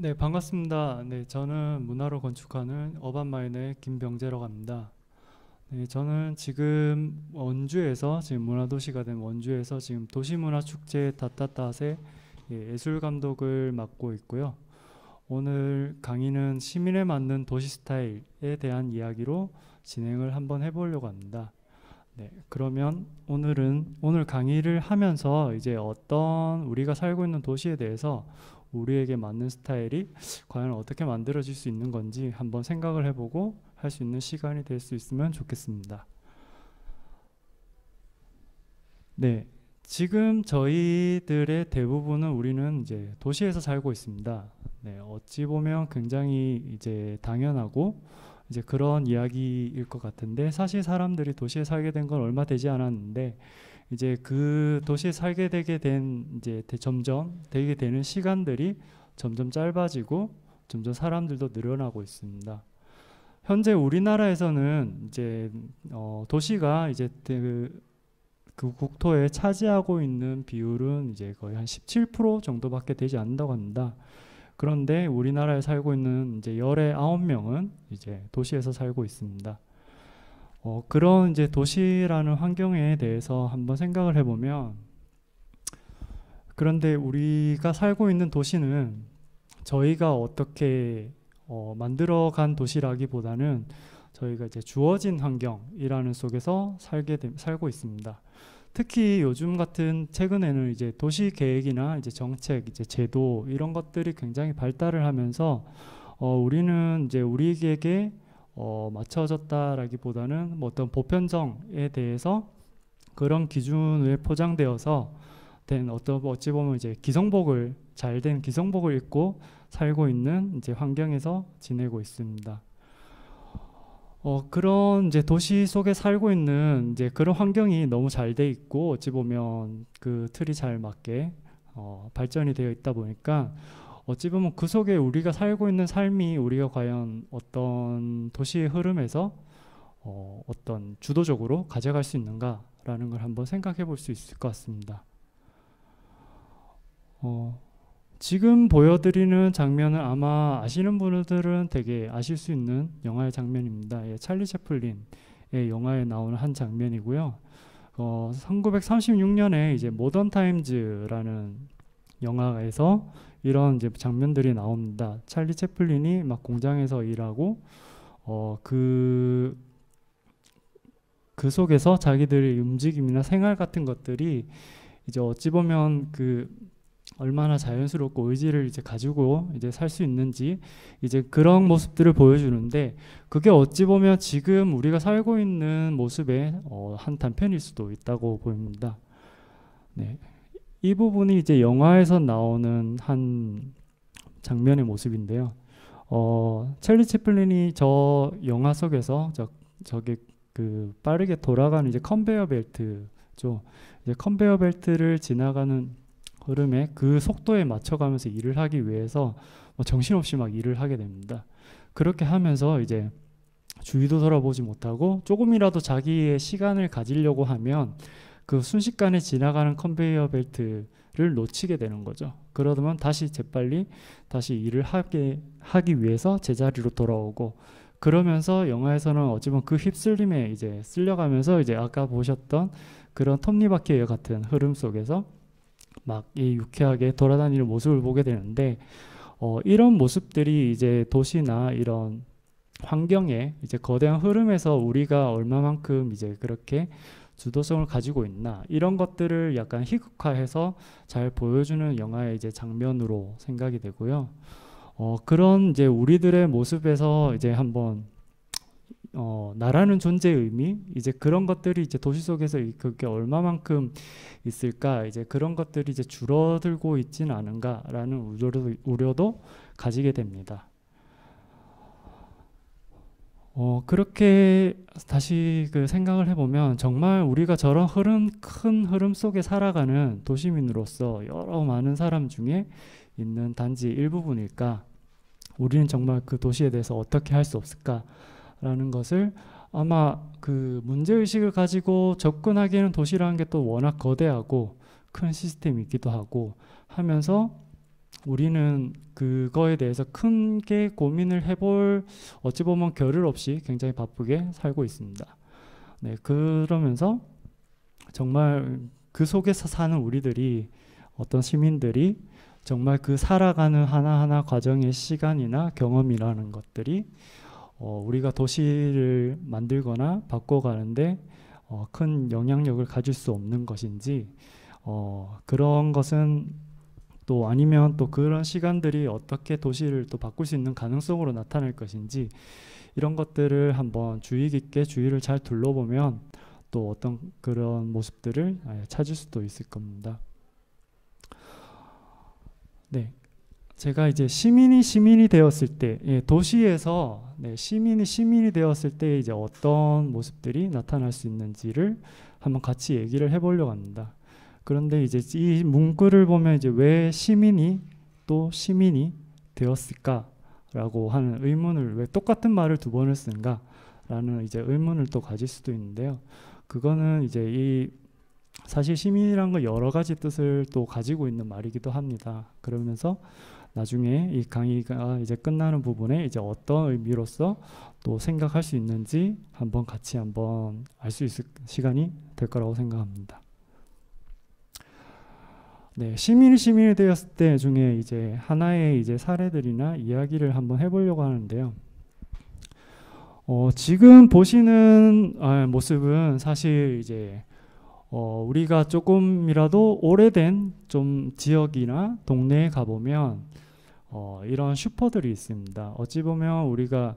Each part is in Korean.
네, 반갑습니다. 네, 저는 문화로 건축하는 어반마인의 김병재라고 합니다. 네, 저는 지금 원주에서 지금 문화도시가 된 원주에서 지금 도시문화축제 다따따의 예술감독을 맡고 있고요. 오늘 강의는 시민에 맞는 도시 스타일에 대한 이야기로 진행을 한번 해보려고 합니다. 네, 그러면 오늘 강의를 하면서 이제 어떤 우리가 살고 있는 도시에 대해서 우리에게 맞는 스타일이 과연 어떻게 만들어질 수 있는 건지 한번 생각을 해보고 할 수 있는 시간이 될 수 있으면 좋겠습니다. 네, 지금 저희들의 대부분은 우리는 이제 도시에서 살고 있습니다. 네, 어찌 보면 굉장히 이제 당연하고 이제 그런 이야기일 것 같은데, 사실 사람들이 도시에 살게 된 건 얼마 되지 않았는데 이제 그 도시에 살게 되게 된 이제 점점 되게 되는 시간들이 점점 짧아지고 점점 사람들도 늘어나고 있습니다. 현재 우리나라에서는 이제 도시가 이제 그 국토에 차지하고 있는 비율은 이제 거의 한 17% 정도밖에 되지 않는다고 합니다. 그런데 우리나라에 살고 있는 이제 열의 9명은 이제 도시에서 살고 있습니다. 그런 이제 도시라는 환경에 대해서 한번 생각을 해보면, 그런데 우리가 살고 있는 도시는 저희가 어떻게 만들어간 도시라기보다는 저희가 이제 주어진 환경이라는 속에서 살고 있습니다. 특히 요즘 같은 최근에는 이제 도시 계획이나 이제 정책, 이제 제도 이런 것들이 굉장히 발달을 하면서 우리는 이제 우리에게 맞춰졌다라기보다는 뭐 어떤 보편성에 대해서 그런 기준에 포장되어서 된 어찌 보면 이제 잘된 기성복을 입고 살고 있는 이제 환경에서 지내고 있습니다. 그런 이제 도시 속에 살고 있는 이제 그런 환경이 너무 잘 돼 있고 어찌 보면 그 틀이 잘 맞게 발전이 되어 있다 보니까 어찌 보면 그 속에 우리가 살고 있는 삶이 우리가 과연 어떤 도시의 흐름에서 어떤 주도적으로 가져갈 수 있는가라는 걸 한번 생각해 볼 수 있을 것 같습니다. 지금 보여드리는 장면은 아마 아시는 분들은 되게 아실 수 있는 영화의 장면입니다. 예, 찰리 채플린의 영화에 나오는 한 장면이고요. 1936년에 이제 모던 타임즈라는 영화에서 이런 이제 장면들이 나옵니다. 찰리 채플린이 막 공장에서 일하고 그 속에서 자기들의 움직임이나 생활 같은 것들이 이제 어찌 보면 그 얼마나 자연스럽고 의지를 이제 가지고 이제 살 수 있는지 이제 그런 모습들을 보여주는데, 그게 어찌 보면 지금 우리가 살고 있는 모습의 한 단편일 수도 있다고 보입니다. 네. 이 부분이 이제 영화에서 나오는 한 장면의 모습인데요. 찰리 채플린이 저 영화 속에서 저게 그 빠르게 돌아가는 이제 컨베이어 벨트죠. 이제 컨베이어 벨트를 지나가는 흐름에 그 속도에 맞춰가면서 일을 하기 위해서 정신없이 막 일을 하게 됩니다. 그렇게 하면서 이제 주위도 돌아보지 못하고 조금이라도 자기의 시간을 가지려고 하면 그 순식간에 지나가는 컨베이어 벨트를 놓치게 되는 거죠. 그러면 다시 재빨리 다시 일을 하기 위해서 제자리로 돌아오고, 그러면서 영화에서는 어찌보면 그 휩쓸림에 이제 쓸려가면서 이제 아까 보셨던 그런 톱니바퀴 같은 흐름 속에서 막 유쾌하게 돌아다니는 모습을 보게 되는데, 이런 모습들이 이제 도시나 이런 환경에 이제 거대한 흐름에서 우리가 얼마만큼 이제 그렇게 주도성을 가지고 있나, 이런 것들을 약간 희극화해서 잘 보여주는 영화의 이제 장면으로 생각이 되고요. 그런 이제 우리들의 모습에서 이제 한번 나라는 존재의 의미, 이제 그런 것들이 이제 도시 속에서 그게 얼마만큼 있을까, 이제 그런 것들이 이제 줄어들고 있지는 않은가라는 우려도 가지게 됩니다. 그렇게 다시 그 생각을 해보면 정말 우리가 저런 큰 흐름 속에 살아가는 도시민으로서 여러 많은 사람 중에 있는 단지 일부분일까? 우리는 정말 그 도시에 대해서 어떻게 할 수 없을까라는 것을 아마 그 문제의식을 가지고 접근하기에는 도시라는 게 또 워낙 거대하고 큰 시스템이 있기도 하고 하면서 우리는 그거에 대해서 크게 고민을 해볼 어찌 보면 겨를 없이 굉장히 바쁘게 살고 있습니다. 네, 그러면서 정말 그 속에서 사는 우리들이, 어떤 시민들이 정말 그 살아가는 하나하나 과정의 시간이나 경험이라는 것들이 우리가 도시를 만들거나 바꿔가는데 큰 영향력을 가질 수 없는 것인지, 그런 것은 또 아니면 또 그런 시간들이 어떻게 도시를 또 바꿀 수 있는 가능성으로 나타날 것인지 이런 것들을 한번 주의 깊게 주위를 잘 둘러보면 또 어떤 그런 모습들을 찾을 수도 있을 겁니다. 네, 제가 이제 시민이 되었을 때, 도시에서 시민이 되었을 때 이제 어떤 모습들이 나타날 수 있는지를 한번 같이 얘기를 해보려고 합니다. 그런데 이제 이 문구를 보면 이제 왜 시민이 또 시민이 되었을까라고 하는 의문을, 왜 똑같은 말을 두 번을 쓴가라는 이제 의문을 또 가질 수도 있는데요. 그거는 이제 사실 시민이란 건 여러 가지 뜻을 또 가지고 있는 말이기도 합니다. 그러면서 나중에 이 강의가 이제 끝나는 부분에 이제 어떤 의미로서 또 생각할 수 있는지 같이 한번 알 수 있을 시간이 될 거라고 생각합니다. 네, 시민이 되었을 때 중에 이제 하나의 이제 사례들이나 이야기를 한번 해보려고 하는데요. 지금 보시는 모습은 사실 이제 우리가 조금이라도 오래된 좀 지역이나 동네에 가보면 이런 슈퍼들이 있습니다. 어찌 보면 우리가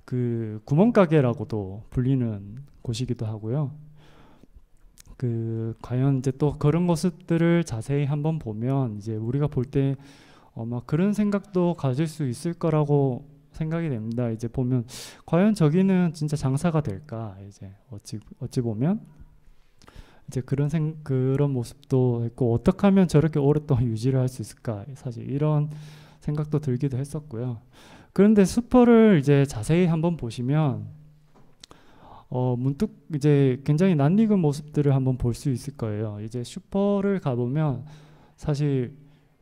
그 구멍가게라고도 불리는 곳이기도 하고요. 과연 이제 또 그런 모습들을 자세히 한번 보면 이제 우리가 볼 때 막 그런 생각도 가질 수 있을 거라고 생각이 됩니다. 이제 보면 과연 저기는 진짜 장사가 될까? 이제 어찌 보면 이제 그런 모습도 있고 어떻게 하면 저렇게 오랫동안 유지를 할 수 있을까? 사실 이런 생각도 들기도 했었고요. 그런데 슈퍼를 이제 자세히 한번 보시면 문득 이제 굉장히 낯익은 모습들을 한번 볼 수 있을 거예요. 이제 슈퍼를 가보면 사실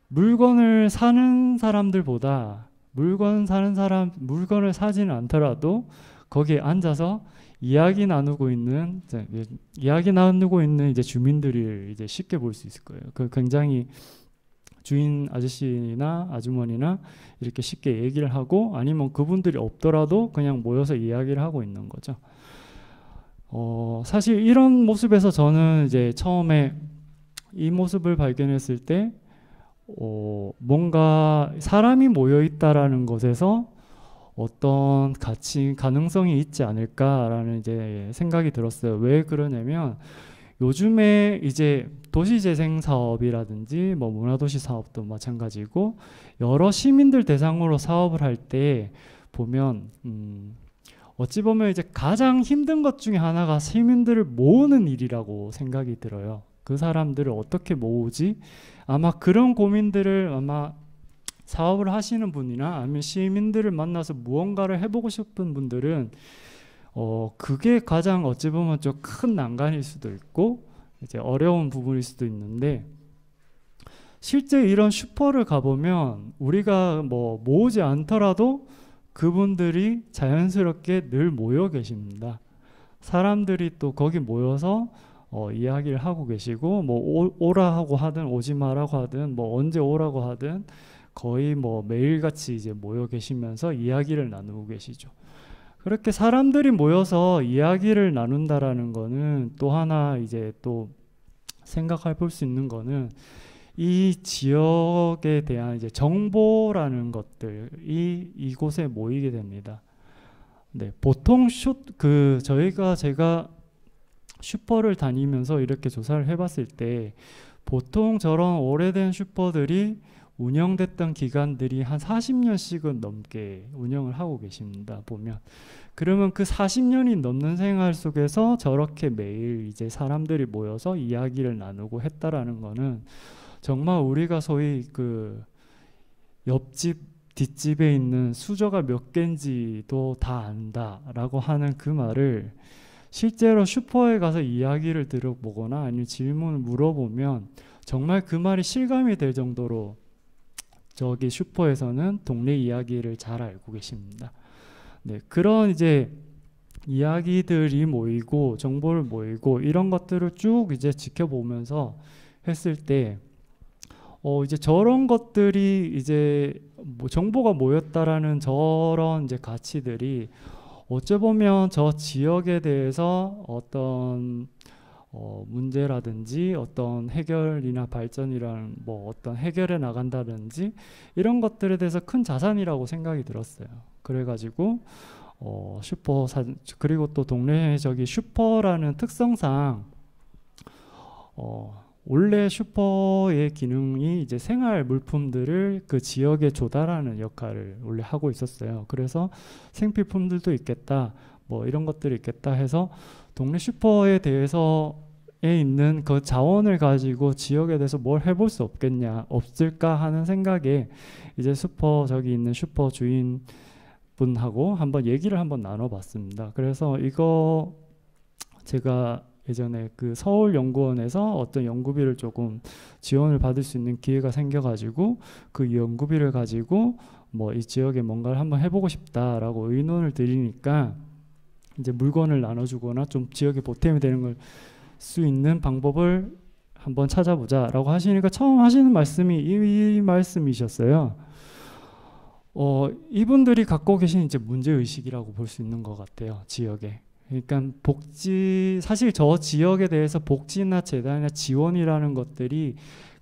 물건을 사는 사람들보다 물건을 사지는 않더라도 거기에 앉아서 이야기 나누고 있는 이제 주민들을 이제 쉽게 볼 수 있을 거예요. 굉장히 주인 아저씨나 아주머니나 이렇게 쉽게 얘기를 하고 아니면 그분들이 없더라도 그냥 모여서 이야기를 하고 있는 거죠. 사실 이런 모습에서 저는 이제 처음에 이 모습을 발견했을 때 뭔가 사람이 모여 있다라는 것에서 어떤 가능성이 있지 않을까라는 이제 생각이 들었어요. 왜 그러냐면 요즘에 이제 도시재생 사업이라든지 뭐 문화도시 사업도 마찬가지고 여러 시민들 대상으로 사업을 할 때 보면 어찌 보면 이제 가장 힘든 것 중에 하나가 시민들을 모으는 일이라고 생각이 들어요. 그 사람들을 어떻게 모으지? 아마 그런 고민들을 사업을 하시는 분이나 아니면 시민들을 만나서 무언가를 해보고 싶은 분들은 그게 가장 어찌 보면 좀 큰 난관일 수도 있고 이제 어려운 부분일 수도 있는데 실제 이런 슈퍼를 가보면 우리가 뭐 모으지 않더라도 그분들이 자연스럽게 늘 모여 계십니다. 사람들이 또 거기 모여서 이야기를 하고 계시고 뭐 오라 하고 하든 오지 마라고 하든 뭐 언제 오라고 하든 거의 뭐 매일같이 이제 모여 계시면서 이야기를 나누고 계시죠. 그렇게 사람들이 모여서 이야기를 나눈다라는 거는 또 하나 이제 또 생각해 볼 수 있는 거는 이 지역에 대한 이제 정보라는 것들이 이곳에 모이게 됩니다. 네, 보통 제가 슈퍼를 다니면서 이렇게 조사를 해봤을 때 보통 저런 오래된 슈퍼들이 운영됐던 기간들이 한 40년씩은 넘게 운영을 하고 계십니다. 보면 그러면 그 40년이 넘는 생활 속에서 저렇게 매일 이제 사람들이 모여서 이야기를 나누고 했다라는 거는 정말 우리가 소위 그 옆집 뒷집에 있는 수저가 몇 개인지도 다 안다라고 하는 그 말을 실제로 슈퍼에 가서 이야기를 들어보거나 아니면 질문을 물어보면 정말 그 말이 실감이 될 정도로 저기 슈퍼에서는 동네 이야기를 잘 알고 계십니다. 네, 그런 이제 이야기들이 모이고 정보를 모이고 이런 것들을 쭉 이제 지켜보면서 했을 때 이제 저런 것들이 이제 뭐 정보가 모였다라는 저런 이제 가치들이 어찌 보면 저 지역에 대해서 어떤 문제라든지 어떤 해결이나 발전이란 뭐 어떤 해결해 나간다든지 이런 것들에 대해서 큰 자산이라고 생각이 들었어요. 그래가지고 그리고 또 동네 저기 슈퍼라는 특성상 원래 슈퍼의 기능이 이제 생활 물품들을 그 지역에 조달하는 역할을 원래 하고 있었어요. 그래서 생필품들도 있겠다, 뭐 이런 것들이 있겠다 해서 동네 슈퍼에 대해서에 있는 그 자원을 가지고 지역에 대해서 뭘 해볼 수 없을까 하는 생각에 이제 저기 있는 슈퍼 주인 분하고 한번 얘기를 한번 나눠봤습니다. 그래서 이거 제가 예전에 그 서울연구원에서 어떤 연구비를 조금 지원을 받을 수 있는 기회가 생겨가지고 그 연구비를 가지고 뭐 이 지역에 뭔가를 한번 해보고 싶다라고 의논을 드리니까 이제 물건을 나눠주거나 좀 지역에 보탬이 되는 걸 수 있는 방법을 한번 찾아보자라고 하시니까 처음 하시는 말씀이 이 말씀이셨어요. 이분들이 갖고 계신 이제 문제의식이라고 볼 수 있는 것 같아요, 지역에. 그러니까 사실 저 지역에 대해서 복지나 재단이나 지원이라는 것들이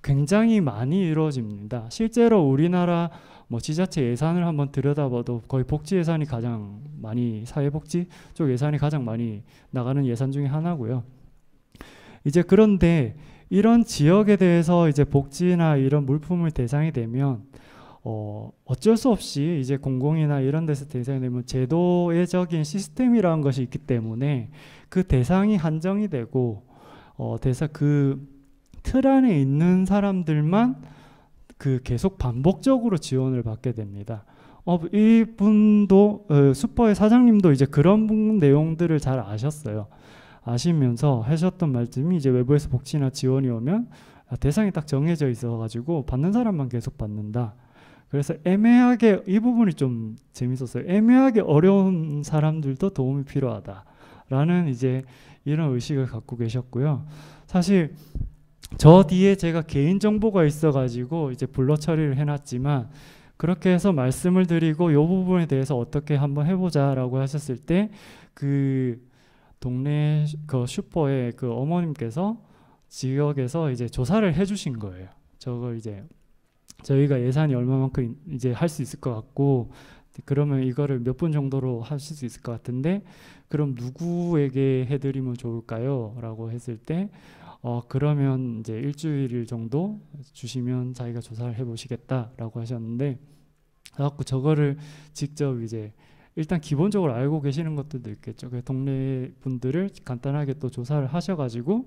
굉장히 많이 이루어집니다. 실제로 우리나라 뭐 지자체 예산을 한번 들여다봐도 거의 복지 예산이 가장 많이, 사회복지 쪽 예산이 가장 많이 나가는 예산 중에 하나고요. 이제 그런데 이런 지역에 대해서 이제 복지나 이런 물품을 대상이 되면 어쩔 수 없이 이제 공공이나 이런 데서 대상이 되면 제도적인 시스템이라는 것이 있기 때문에 그 대상이 한정이 되고 그 틀 안에 있는 사람들만 계속 반복적으로 지원을 받게 됩니다. 이분도 슈퍼의 사장님도 이제 그런 내용들을 잘 아셨어요. 아시면서 하셨던 말씀이 이제 외부에서 복지나 지원이 오면 대상이 딱 정해져 있어가지고 받는 사람만 계속 받는다. 그래서 애매하게, 이 부분이 좀 재밌었어요. 애매하게 어려운 사람들도 도움이 필요하다라는 이제 이런 의식을 갖고 계셨고요. 사실 저 뒤에 제가 개인 정보가 있어가지고 이제 블러 처리를 해놨지만 그렇게 해서 말씀을 드리고 이 부분에 대해서 어떻게 한번 해보자라고 하셨을 때 그 동네 그 슈퍼의 그 어머님께서 지역에서 이제 조사를 해주신 거예요. 저걸 이제 저희가 예산이 얼마만큼 이제 할 수 있을 것 같고, 그러면 이거를 몇 분 정도로 하실 수 있을 것 같은데 그럼 누구에게 해드리면 좋을까요? 라고 했을 때 그러면 이제 일주일 정도 주시면 자기가 조사를 해보시겠다라고 하셨는데, 그래갖고 저거를 직접 이제 일단 기본적으로 알고 계시는 것들도 있겠죠. 그 동네 분들을 간단하게 또 조사를 하셔가지고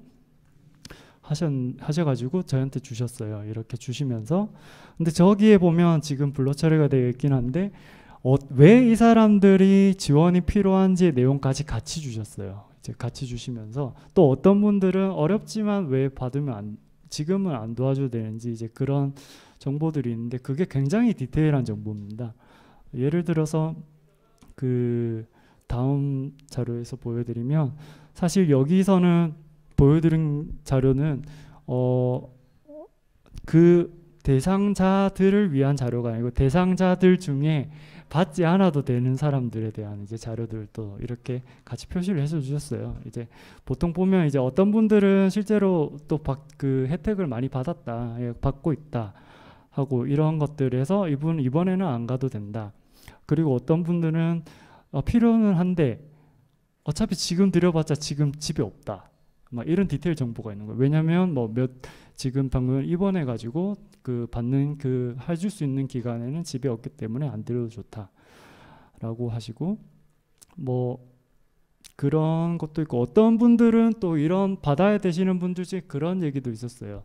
저한테 주셨어요. 이렇게 주시면서, 근데 저기에 보면 지금 블러 처리가 되어 있긴 한데 왜 이 사람들이 지원이 필요한지 내용까지 같이 주셨어요. 이제 같이 주시면서 또 어떤 분들은 어렵지만 왜 받으면 지금은 안 도와줘도 되는지 이제 그런 정보들이 있는데 그게 굉장히 디테일한 정보입니다. 예를 들어서 그 다음 자료에서 보여드리면, 사실 여기서는 보여드린 자료는 그 대상자들을 위한 자료가 아니고 대상자들 중에 받지 않아도 되는 사람들에 대한 이제 자료들도 이렇게 같이 표시를 해서 주셨어요. 이제 보통 보면 이제 어떤 분들은 실제로 또 그 혜택을 많이 받았다, 받고 있다 하고 이런 것들에서 이번에는 안 가도 된다. 그리고 어떤 분들은 필요는 한데 어차피 지금 드려봤자 지금 집에 없다, 막 이런 디테일 정보가 있는 거예요. 왜냐하면 지금 방금 입원해가지고 그 받는 그 해줄 수 있는 기간에는 집에 없기 때문에 안 드려도 좋다라고 하시고, 뭐 그런 것도 있고, 어떤 분들은 또 이런 받아야 되시는 분들 중에 그런 얘기도 있었어요.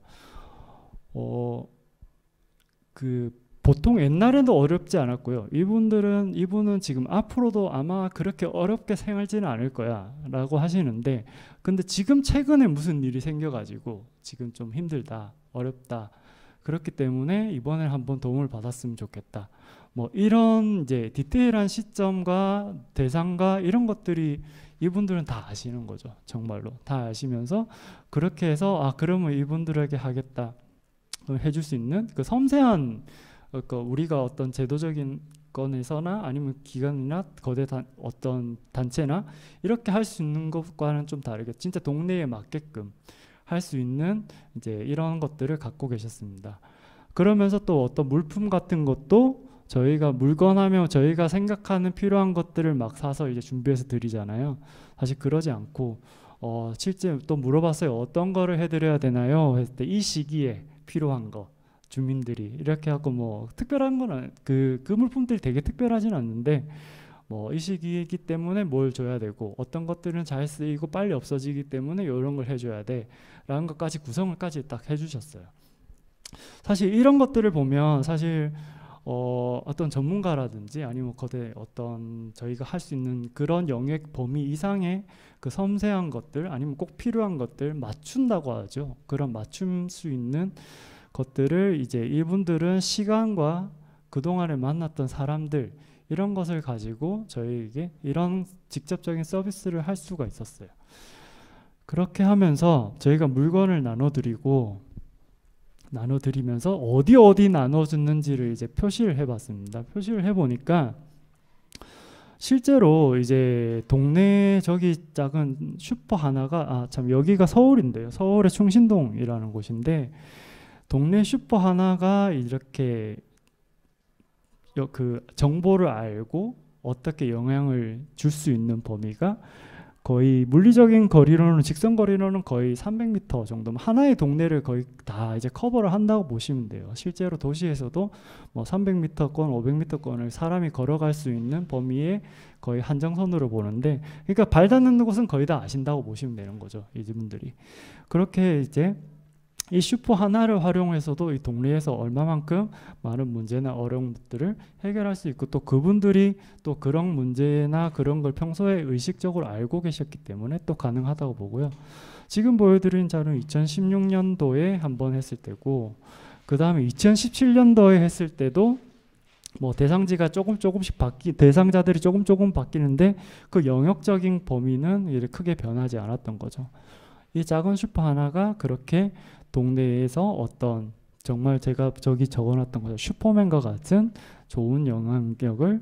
보통 옛날에도 어렵지 않았고요. 이분은 지금 앞으로도 아마 그렇게 어렵게 생활지는 않을 거야 라고 하시는데, 근데 지금 최근에 무슨 일이 생겨가지고 지금 좀 힘들다, 어렵다, 그렇기 때문에 이번에 한번 도움을 받았으면 좋겠다, 뭐 이런 이제 디테일한 시점과 대상과 이런 것들이 이분들은 다 아시는 거죠. 정말로 다 아시면서 그렇게 해서 그러면 이분들에게 하겠다 해줄 수 있는 그 섬세한, 그러니까 우리가 어떤 제도적인 정치권에서나 아니면 기관이나 거대 어떤 단체나 이렇게 할 수 있는 것과는 좀 다르게 진짜 동네에 맞게끔 할 수 있는 이제 이런 것들을 갖고 계셨습니다. 그러면서 또 어떤 물품 같은 것도 저희가 물건 하면 저희가 생각하는 필요한 것들을 막 사서 이제 준비해서 드리잖아요. 사실 그러지 않고 실제 또 물어봤어요. 어떤 거를 해드려야 되나요? 했을 때 이 시기에 필요한 거 주민들이 이렇게 하고 뭐 특별한 거는 그 물품들이 되게 특별하진 않는데 뭐 이 시기이기 때문에 뭘 줘야 되고 어떤 것들은 잘 쓰이고 빨리 없어지기 때문에 이런 걸 해줘야 돼 라는 것까지 구성을까지 딱 해주셨어요. 사실 이런 것들을 보면 사실 어떤 전문가라든지 아니면 거대 어떤 저희가 할 수 있는 그런 영역 범위 이상의 그 섬세한 것들 아니면 꼭 필요한 것들 맞춘다고 하죠. 그런 맞춤 수 있는 것들을 이제 이분들은 시간과 그동안에 만났던 사람들 이런 것을 가지고 저희에게 이런 직접적인 서비스를 할 수가 있었어요. 그렇게 하면서 저희가 물건을 나눠드리면서 어디 나눠줬는지를 이제 표시를 해봤습니다. 표시를 해보니까 실제로 이제 동네 저기 작은 슈퍼 하나가 참 여기가 서울인데요. 서울의 충신동이라는 곳인데 동네 슈퍼 하나가 이렇게 그 정보를 알고 어떻게 영향을 줄 수 있는 범위가 거의 물리적인 거리로는 직선 거리로는 거의 300m 정도 하나의 동네를 거의 다 이제 커버를 한다고 보시면 돼요. 실제로 도시에서도 뭐 300m권, 500m권을 사람이 걸어갈 수 있는 범위에 거의 한정선으로 보는데 그러니까 발 닿는 곳은 거의 다 아신다고 보시면 되는 거죠. 이분들이 그렇게 이제 이 슈퍼 하나를 활용해서도 이 동네에서 얼마만큼 많은 문제나 어려운 것들을 해결할 수 있고 또 그분들이 또 그런 문제나 그런 걸 평소에 의식적으로 알고 계셨기 때문에 또 가능하다고 보고요. 지금 보여드린 자료는 2016년도에 한번 했을 때고 그 다음에 2017년도에 했을 때도 뭐 대상지가 조금씩 대상자들이 조금 바뀌는데 그 영역적인 범위는 이렇게 크게 변하지 않았던 거죠. 이 작은 슈퍼 하나가 그렇게 동네에서 어떤 정말 제가 저기 적어놨던 거죠. 슈퍼맨과 같은 좋은 영향력을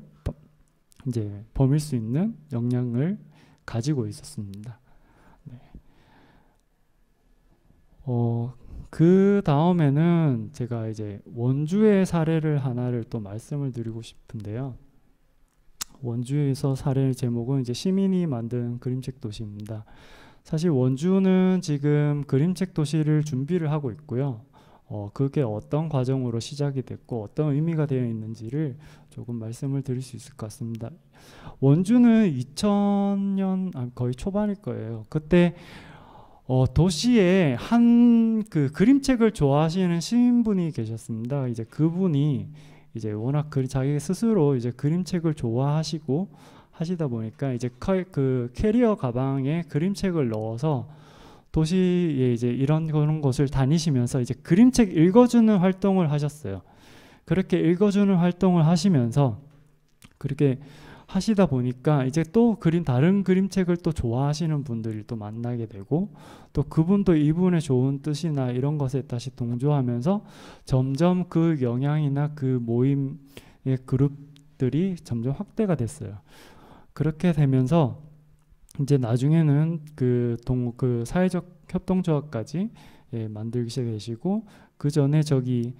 이제 범일 수 있는 역량을 가지고 있었습니다. 네. 그 다음에는 제가 이제 원주의 사례를 하나를 또 말씀을 드리고 싶은데요. 원주에서 사례 제목은 이제 시민이 만든 그림책 도시입니다. 사실 원주는 지금 그림책 도시를 준비를 하고 있고요. 그게 어떤 과정으로 시작이 됐고 어떤 의미가 되어 있는지를 조금 말씀을 드릴 수 있을 것 같습니다. 원주는 2000년 거의 초반일 거예요. 그때 도시에 한 그 그림책을 좋아하시는 시민분이 계셨습니다. 이제 그분이 이제 워낙 자기 스스로 이제 그림책을 좋아하시고 하시다 보니까 이제 그 캐리어 가방에 그림책을 넣어서 도시에 이제 그런 곳을 다니시면서 이제 그림책 읽어주는 활동을 하셨어요. 그렇게 읽어주는 활동을 하시면서 그렇게 하시다 보니까 이제 또 다른 그림책을 또 좋아하시는 분들이 또 만나게 되고 또 그분도 이분의 좋은 뜻이나 이런 것에 다시 동조하면서 점점 그 영향이나 그 모임의 그룹들이 점점 확대가 됐어요. 그렇게 되면서 이제 나중에는 그 사회적 협동조합까지 만들기 시작하시고 그 전에 저기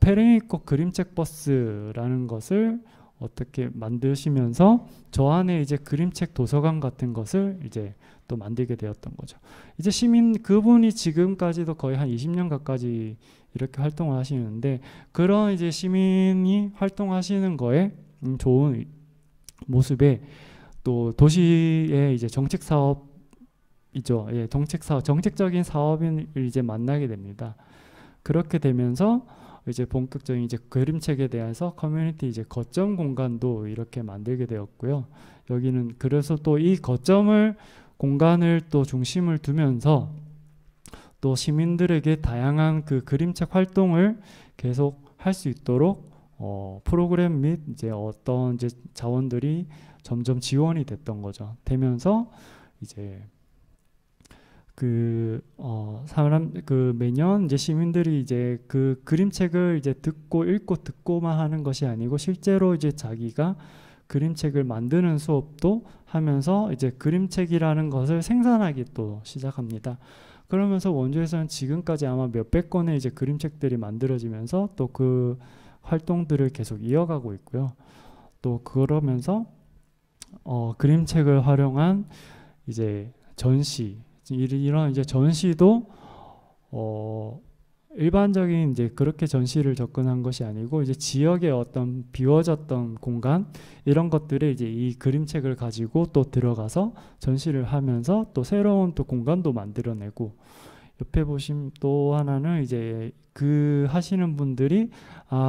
페레니코 그림책 버스라는 것을 어떻게 만드시면서 저 안에 이제 그림책 도서관 같은 것을 이제 또 만들게 되었던 거죠. 이제 그분이 지금까지도 거의 한 20년 가까이 이렇게 활동을 하시는데 그런 이제 시민이 활동하시는 거에 좋은 모습에 또 도시의 이제 정책 사업이죠. 정책적인 사업을 이제 만나게 됩니다. 그렇게 되면서 이제 본격적인 이제 그림책에 대해서 커뮤니티 이제 거점 공간도 이렇게 만들게 되었고요. 여기는 그래서 또 이 공간을 또 중심을 두면서 또 시민들에게 다양한 그 그림책 활동을 계속 할 수 있도록 프로그램 및 이제 어떤 이제 자원들이 점점 지원이 됐던 거죠. 되면서 이제 매년 이제 시민들이 이제 그 그림책을 이제 듣고만 하는 것이 아니고 실제로 이제 자기가 그림책을 만드는 수업도 하면서 이제 그림책이라는 것을 생산하기 또 시작합니다. 그러면서 원주에서는 지금까지 아마 몇백 권의 이제 그림책들이 만들어지면서 또 그 활동들을 계속 이어가고 있고요. 또 그러면서 그림책을 활용한 이제 전시, 이런 이제 전시도 일반적인 이제 그렇게 전시를 접근한 것이 아니고 이제 지역의 어떤 비워졌던 공간 이런 것들에 이제 이 그림책을 가지고 또 들어가서 전시를 하면서 또 새로운 또 공간도 만들어내고, 옆에 보시면 또 하나는 이제 그 하시는 분들이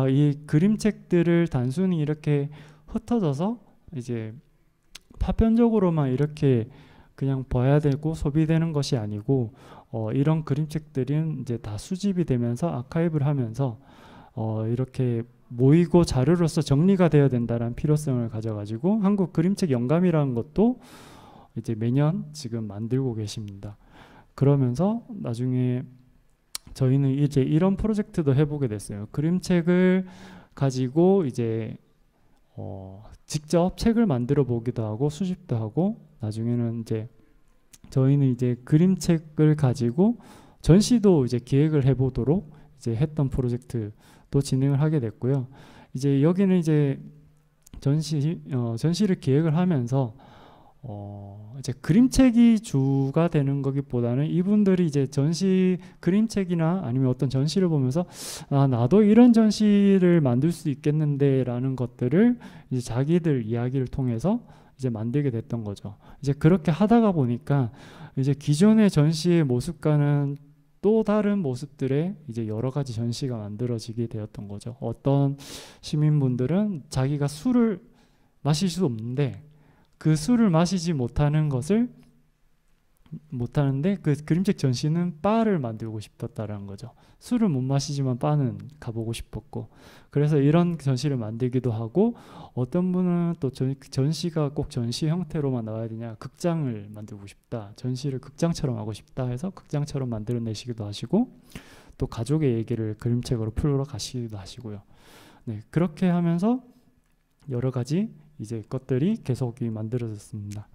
이 그림책들을 단순히 이렇게 흩어져서 이제 파편적으로만 이렇게 그냥 봐야 되고 소비되는 것이 아니고 이런 그림책들은 이제 다 수집이 되면서 아카이브를 하면서 이렇게 모이고 자료로서 정리가 되어야 된다는 필요성을 가져가지고 한국 그림책 영감이라는 것도 이제 매년 지금 만들고 계십니다. 그러면서 나중에 저희는 이제 이런 프로젝트도 해보게 됐어요. 그림책을 가지고 이제 직접 책을 만들어 보기도 하고 수집도 하고, 나중에는 이제 저희는 이제 그림책을 가지고 전시도 이제 기획을 해보도록 이제 했던 프로젝트도 진행을 하게 됐고요. 이제 여기는 이제 전시를 기획을 하면서 이제 그림책이 주가 되는 거기보다는 이분들이 이제 그림책이나 아니면 어떤 전시를 보면서 나도 이런 전시를 만들 수 있겠는데 라는 것들을 이제 자기들 이야기를 통해서 이제 만들게 됐던 거죠. 이제 그렇게 하다가 보니까 이제 기존의 전시의 모습과는 또 다른 모습들의 이제 여러 가지 전시가 만들어지게 되었던 거죠. 어떤 시민분들은 자기가 술을 마실 수 없는데 그 술을 마시지 못하는데 그 그림책 전시는 바를 만들고 싶었다라는 거죠. 술을 못 마시지만 바는 가보고 싶었고, 그래서 이런 전시를 만들기도 하고, 어떤 분은 또 전시가 꼭 전시 형태로만 나와야 되냐, 극장을 만들고 싶다, 전시를 극장처럼 하고 싶다 해서 극장처럼 만들어내시기도 하시고, 또 가족의 얘기를 그림책으로 풀어 가시기도 하시고요. 네, 그렇게 하면서 여러 가지 이제 것들이 계속 만들어졌습니다.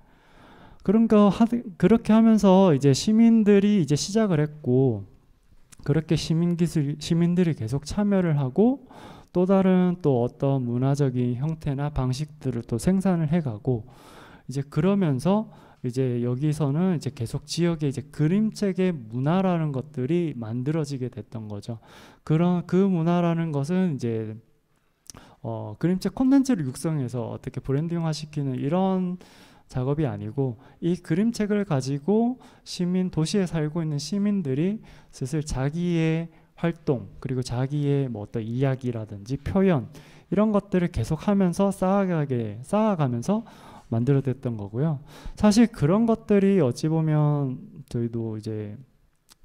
그렇게 하면서 이제 시민들이 이제 시작을 했고, 그렇게 시민들이 계속 참여를 하고 또 다른 또 어떤 문화적인 형태나 방식들을 또 생산을 해가고, 이제 그러면서 이제 여기서는 이제 계속 지역의 이제 그림책의 문화라는 것들이 만들어지게 됐던 거죠. 그 문화라는 것은 이제 그림책 콘텐츠를 육성해서 어떻게 브랜딩화 시키는 이런 작업이 아니고, 이 그림책을 가지고 도시에 살고 있는 시민들이 슬슬 자기의 활동, 그리고 자기의 뭐 어떤 이야기라든지 표현, 이런 것들을 계속 하면서 쌓아가면서 만들어냈던 거고요. 사실 그런 것들이 어찌 보면 저희도 이제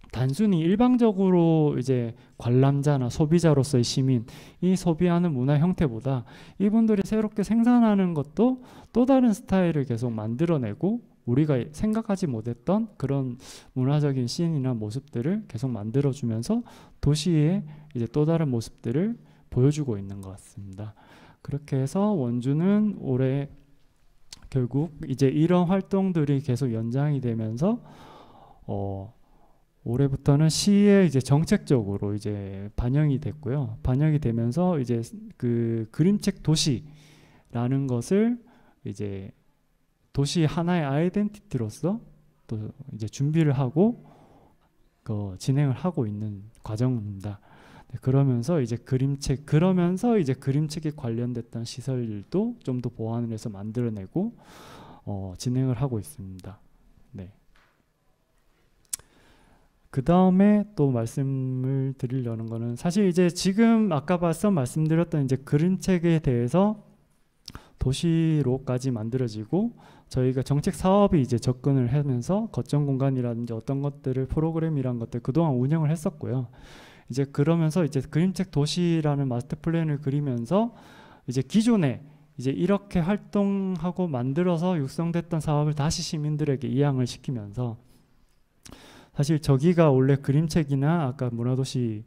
단순히 일방적으로 이제 관람자나 소비자로서의 시민이 소비하는 문화 형태보다 이분들이 새롭게 생산하는 것도 또 다른 스타일을 계속 만들어내고, 우리가 생각하지 못했던 그런 문화적인 씬이나 모습들을 계속 만들어주면서 도시의 이제 또 다른 모습들을 보여주고 있는 것 같습니다. 그렇게 해서 원주는 올해 결국 이제 이런 활동들이 계속 연장이 되면서 올해부터는 시에 이제 정책적으로 이제 반영이 됐고요. 반영이 되면서 이제 그 그림책 도시라는 것을 이제 도시 하나의 아이덴티티로서 또 이제 준비를 하고 진행을 하고 있는 과정입니다. 네, 그러면서 이제 그림책에 관련됐던 시설들도 좀 더 보완을 해서 만들어내고 진행을 하고 있습니다. 네. 그 다음에 또 말씀을 드리려는 거는, 사실 이제 지금 아까 말씀드렸던 이제 그림책에 대해서 도시로까지 만들어지고, 저희가 정책 사업이 이제 접근을 하면서 거점 공간이라든지 어떤 것들을 프로그램이란 것들 그동안 운영을 했었고요. 이제 그러면서 이제 그림책 도시라는 마스터 플랜을 그리면서 이제 기존에 이제 이렇게 활동하고 만들어서 육성됐던 사업을 다시 시민들에게 이양을 시키면서 사실 저기가 원래 그림책이나 아까 문화도시에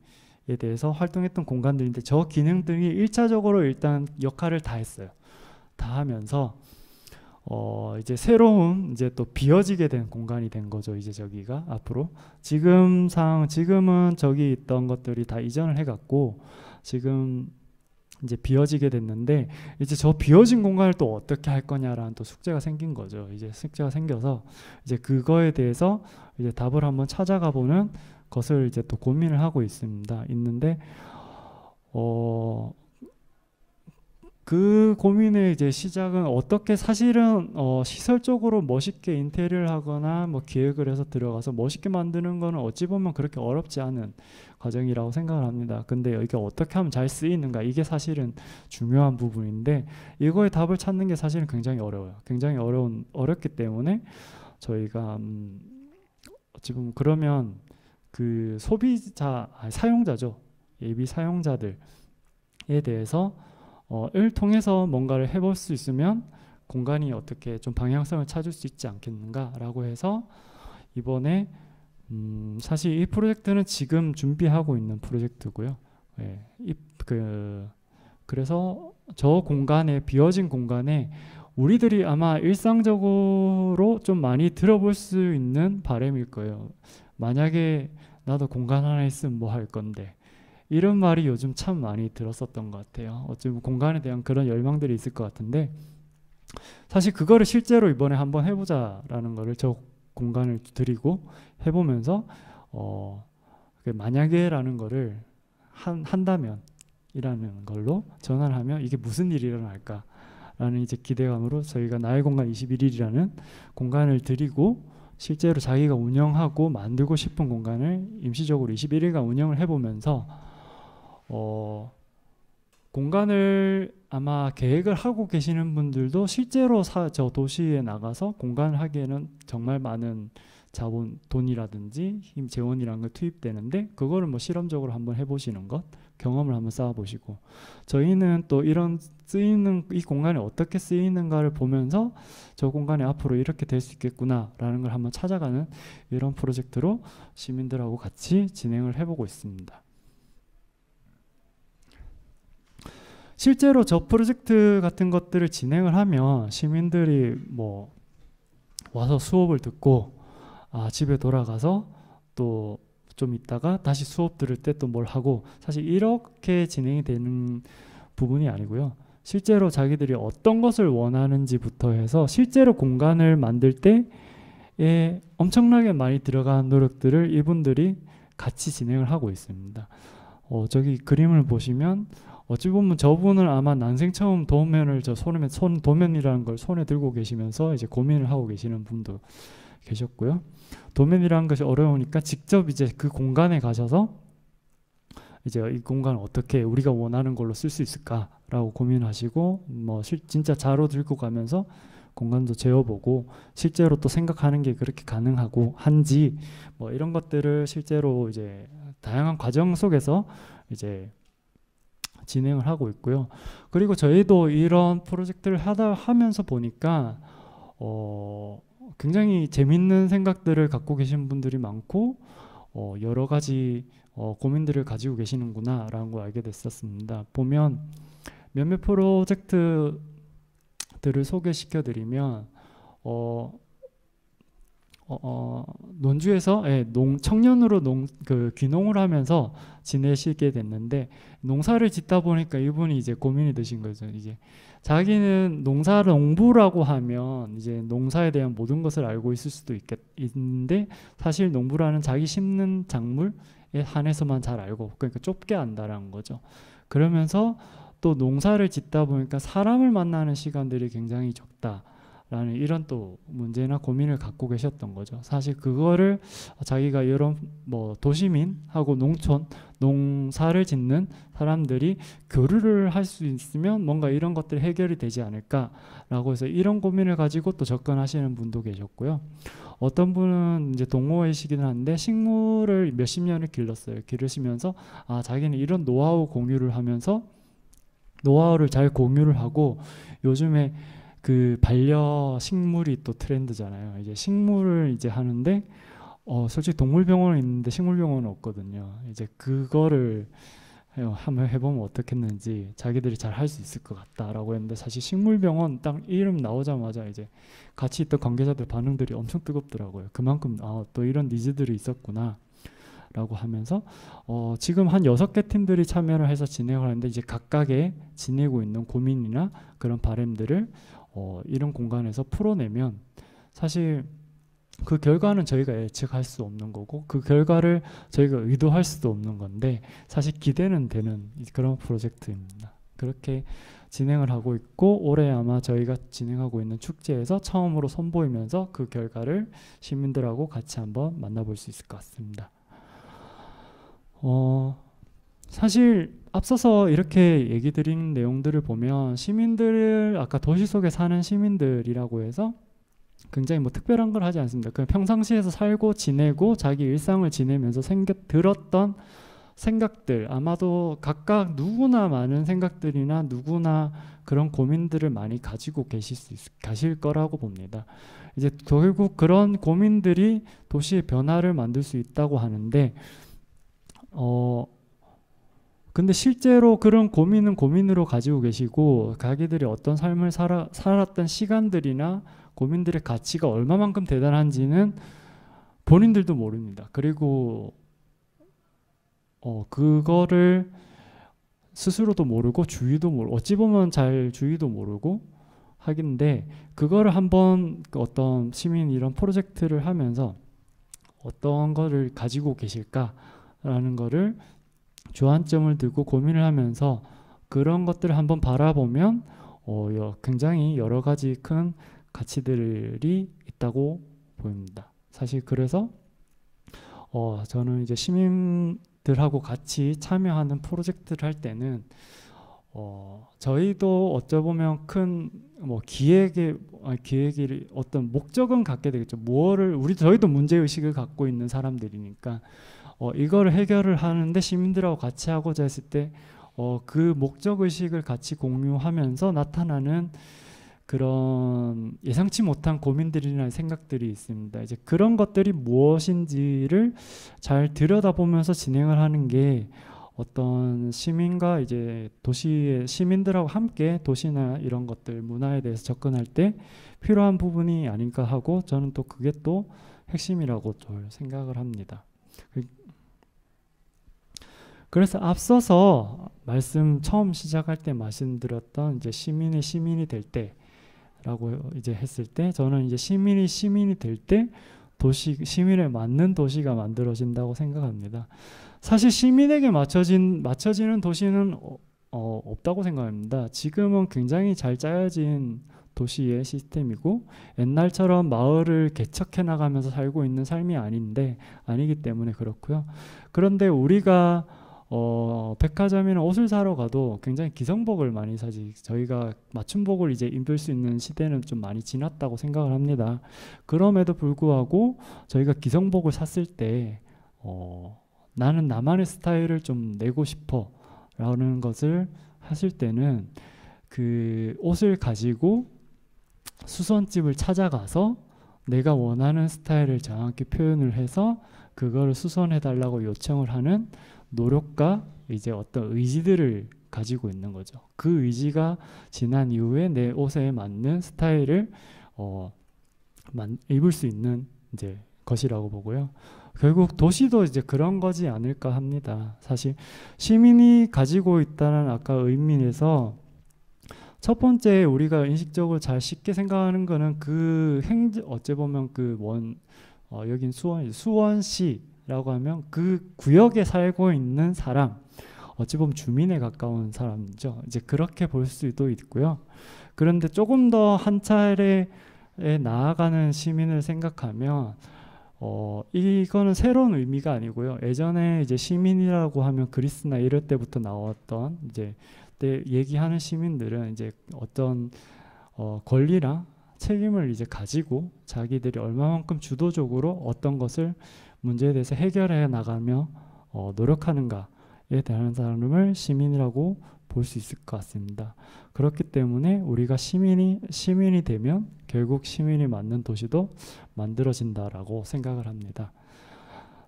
대해서 활동했던 공간들인데 저 기능들이 1차적으로 일단 역할을 다 했어요. 다 하면서 이제 새로운 이제 또 비어지게 된 공간이 된 거죠. 이제 저기가 앞으로 지금은 저기 있던 것들이 다 이전을 해갖고 지금 이제 비어지게 됐는데 이제 저 비어진 공간을 또 어떻게 할 거냐라는 또 숙제가 생긴 거죠. 이제 숙제가 생겨서 이제 그거에 대해서 이제 답을 한번 찾아가 보는 것을 이제 또 고민을 하고 있는데 그 고민의 이제 시작은 어떻게 사실은 시설적으로 멋있게 인테리어를 하거나 뭐 기획을 해서 들어가서 멋있게 만드는 거는 어찌 보면 그렇게 어렵지 않은 과정이라고 생각을 합니다. 근데 이게 어떻게 하면 잘 쓰이는가 이게 사실은 중요한 부분인데 이거에 답을 찾는 게 사실은 굉장히 어려워요. 굉장히 어렵기 때문에 저희가 어찌 보면 그러면 그 사용자죠. 예비 사용자들에 대해서 을 통해서 뭔가를 해볼 수 있으면 공간이 어떻게 좀 방향성을 찾을 수 있지 않겠는가라고 해서 이번에 사실 이 프로젝트는 지금 준비하고 있는 프로젝트고요. 예, 그래서 저 공간에 비어진 공간에 우리들이 아마 일상적으로 좀 많이 들어볼 수 있는 바람일 거예요. 만약에 나도 공간 하나 있으면 뭐 할 건데 이런 말이 요즘 참 많이 들었었던 것 같아요. 어쩌면 공간에 대한 그런 열망들이 있을 것 같은데 사실 그거를 실제로 이번에 한번 해보자라는 거를 저 공간을 드리고 해보면서 만약에라는 거를 한다면 이라는 걸로 전환을 하면 이게 무슨 일이 일어날까라는 이제 기대감으로 저희가 나의 공간 21일이라는 공간을 드리고 실제로 자기가 운영하고 만들고 싶은 공간을 임시적으로 21일간 운영을 해보면서 공간을 아마 계획을 하고 계시는 분들도 실제로 저 도시에 나가서 공간을 하기에는 정말 많은 자본, 돈이라든지 힘, 재원이라는 걸 투입되는데 그거를 뭐 실험적으로 한번 해보시는 것, 경험을 한번 쌓아보시고 저희는 또 이런 이 공간이 어떻게 쓰이는가를 보면서 저 공간이 앞으로 이렇게 될 수 있겠구나 라는 걸 한번 찾아가는 이런 프로젝트로 시민들하고 같이 진행을 해보고 있습니다. 실제로 저 프로젝트 같은 것들을 진행을 하면 시민들이 뭐 와서 수업을 듣고 집에 돌아가서 또 좀 있다가 다시 수업 들을 때 또 뭘 하고 사실 이렇게 진행이 되는 부분이 아니고요. 실제로 자기들이 어떤 것을 원하는지부터 해서 실제로 공간을 만들 때에 엄청나게 많이 들어간 노력들을 이분들이 같이 진행을 하고 있습니다. 저기 그림을 보시면 어찌 보면 저분은 아마 난생 처음 도면을 도면이라는 걸 손에 들고 계시면서 이제 고민을 하고 계시는 분도 계셨고요. 도면이라는 것이 어려우니까 직접 이제 그 공간에 가셔서 이제 이 공간을 어떻게 우리가 원하는 걸로 쓸 수 있을까라고 고민하시고 뭐 진짜 자료 들고 가면서 공간도 재워보고 실제로 또 생각하는 게 그렇게 가능하고 한지 뭐 이런 것들을 실제로 이제 다양한 과정 속에서 이제 진행을 하고 있고요. 그리고 저희도 이런 프로젝트를 하면서 보니까 굉장히 재밌는 생각들을 갖고 계신 분들이 많고 여러 가지 고민들을 가지고 계시는구나 라는 걸 알게 됐었습니다. 보면 몇몇 프로젝트들을 소개시켜 드리면 논주에서 청년으로 귀농을 하면서 지내시게 됐는데 농사를 짓다 보니까 이분이 이제 고민이 드신 거죠. 이제 자기는 농부라고 하면 이제 농사에 대한 모든 것을 알고 있을 수도 있는데 사실 농부라는 자기 심는 작물에 한해서만 잘 알고 그러니까 좁게 안다라는 거죠. 그러면서 또 농사를 짓다 보니까 사람을 만나는 시간들이 굉장히 적다. 라는 이런 또 문제나 고민을 갖고 계셨던 거죠. 사실 그거를 자기가 이런 뭐 도시민하고 농사를 짓는 사람들이 교류를 할 수 있으면 뭔가 이런 것들이 해결이 되지 않을까라고 해서 이런 고민을 가지고 또 접근하시는 분도 계셨고요. 어떤 분은 이제 동호회이시기는 한데 식물을 몇십 년을 기르시면서 자기는 이런 노하우 공유를 하면서 노하우를 잘 공유를 하고 요즘에 그 반려식물이 또 트렌드잖아요. 이제 식물을 이제 하는데 솔직히 동물병원은 있는데 식물병원은 없거든요. 이제 그거를 한번 해보면 어떻겠는지 자기들이 잘 할 수 있을 것 같다라고 했는데, 사실 식물병원 딱 이름 나오자마자 이제 같이 있던 관계자들 반응들이 엄청 뜨겁더라고요. 그만큼 또 이런 니즈들이 있었구나 라고 하면서 지금 한 6개 팀들이 참여를 해서 진행을 하는데, 이제 각각의 지니고 있는 고민이나 그런 바람들을 이런 공간에서 풀어내면 사실 그 결과는 저희가 예측할 수 없는 거고, 그 결과를 저희가 의도할 수도 없는 건데, 사실 기대는 되는 그런 프로젝트입니다. 그렇게 진행을 하고 있고, 올해 아마 저희가 진행하고 있는 축제에서 처음으로 선보이면서 그 결과를 시민들하고 같이 한번 만나볼 수 있을 것 같습니다. 사실 앞서서 이렇게 얘기 드린 내용들을 보면, 시민들을 아까 도시 속에 사는 시민들이라고 해서 굉장히 뭐 특별한 걸 하지 않습니다. 그냥 평상시에서 살고 지내고 자기 일상을 지내면서 들었던 생각들, 아마도 각각 누구나 많은 생각들이나 누구나 그런 고민들을 많이 가지고 가실 거라고 봅니다. 이제 결국 그런 고민들이 도시의 변화를 만들 수 있다고 하는데, 근데 실제로 그런 고민은 고민으로 가지고 계시고, 자기들이 어떤 삶을 살았던 시간들이나 고민들의 가치가 얼마만큼 대단한지는 본인들도 모릅니다. 그리고 그거를 스스로도 모르고 주위도 모르고, 어찌 보면 잘 주위도 모르고 하긴데, 그거를 한번 어떤 시민 이런 프로젝트를 하면서 어떤 거를 가지고 계실까라는 거를 주안점을 두고 고민을 하면서 그런 것들을 한번 바라보면 굉장히 여러 가지 큰 가치들이 있다고 보입니다. 사실 그래서 저는 이제 시민들하고 같이 참여하는 프로젝트를 할 때는 저희도 어쩌보면 큰 뭐 기획이 어떤 목적은 갖게 되겠죠. 저희도 문제의식을 갖고 있는 사람들이니까 이거를 해결을 하는데 시민들하고 같이 하고자 했을 때 그 목적의식을 같이 공유하면서 나타나는 그런 예상치 못한 고민들이나 생각들이 있습니다. 이제 그런 것들이 무엇인지를 잘 들여다보면서 진행을 하는 게 어떤 시민과 이제 도시의 시민들하고 함께 도시나 이런 것들, 문화에 대해서 접근할 때 필요한 부분이 아닌가 하고, 저는 또 그게 또 핵심이라고 생각을 합니다. 그래서 앞서서 처음 시작할 때 말씀드렸던 이제 시민이 될 때라고 이제 했을 때, 저는 이제 시민이 될 때 시민에 맞는 도시가 만들어진다고 생각합니다. 사실 시민에게 맞춰지는 도시는 없다고 생각합니다. 지금은 굉장히 잘 짜여진 도시의 시스템이고, 옛날처럼 마을을 개척해 나가면서 살고 있는 삶이 아니기 때문에 그렇고요. 그런데 우리가 백화점이나 옷을 사러 가도 굉장히 기성복을 많이 사지, 저희가 맞춤복을 이제 입을 수 있는 시대는 좀 많이 지났다고 생각을 합니다. 그럼에도 불구하고 저희가 기성복을 샀을 때 나는 나만의 스타일을 좀 내고 싶어 라는 것을 하실 때는 그 옷을 가지고 수선집을 찾아가서 내가 원하는 스타일을 정확히 표현을 해서 그거를 수선해 달라고 요청을 하는 노력과 이제 어떤 의지들을 가지고 있는 거죠. 그 의지가 지난 이후에 내 옷에 맞는 스타일을 입을 수 있는 이제 것이라고 보고요. 결국 도시도 이제 그런 거지 않을까 합니다. 사실 시민이 가지고 있다는 아까 의미에서 첫 번째 우리가 인식적으로 잘 쉽게 생각하는 거는 어찌 보면 여긴 수원시라고 하면 그 구역에 살고 있는 사람, 어찌 보면 주민에 가까운 사람이죠. 이제 그렇게 볼 수도 있고요. 그런데 조금 더 한 차례 나아가는 시민을 생각하면 이거는 새로운 의미가 아니고요. 예전에 이제 시민이라고 하면 그리스나 이럴 때부터 나왔던 이제 때 얘기하는 시민들은 이제 어떤 권리랑 책임을 이제 가지고 자기들이 얼마만큼 주도적으로 어떤 것을 문제에 대해서 해결해 나가며 노력하는가에 대한 사람을 시민이라고 볼 수 있을 것 같습니다. 그렇기 때문에 우리가 시민이 되면 결국 시민이 맞는 도시도 만들어진다라고 생각을 합니다.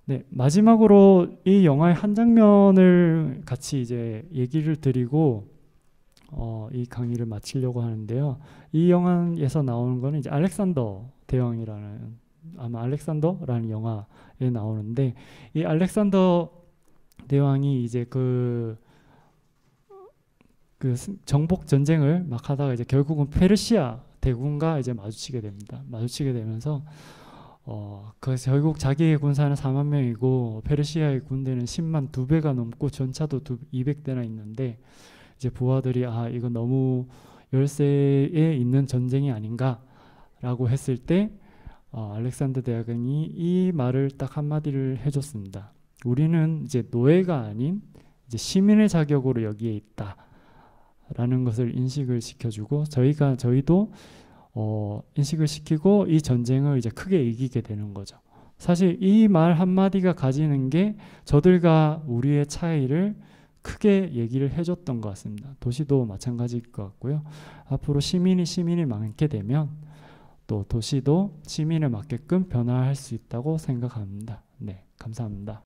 네, 마지막으로 이 영화의 한 장면을 같이 이제 얘기를 드리고 이 강의를 마치려고 하는데요. 이 영화에서 나오는 거는 이제 알렉산더 대왕이라는, 아마 알렉산더라는 영화에 나오는데, 이 알렉산더 대왕이 이제 정복 전쟁을 막 하다가 이제 결국은 페르시아 대군과 이제 마주치게 됩니다. 마주치게 되면서 그래서 결국 자기의 군사는 4만 명이고 페르시아의 군대는 10만 2배가 넘고 전차도 200대나 있는데, 이제 부하들이 이거 너무 열세에 있는 전쟁이 아닌가라고 했을 때 알렉산더 대왕이 이 말을 딱 한마디를 해줬습니다. 우리는 이제 노예가 아닌 이제 시민의 자격으로 여기에 있다라는 것을 인식을 시켜주고, 저희도 인식을 시키고 이 전쟁을 이제 크게 이기게 되는 거죠. 사실 이 말 한마디가 가지는 게 저들과 우리의 차이를 크게 얘기를 해줬던 것 같습니다. 도시도 마찬가지일 것 같고요. 앞으로 시민이 많게 되면 또 도시도 시민에 맞게끔 변화할 수 있다고 생각합니다. 네, 감사합니다.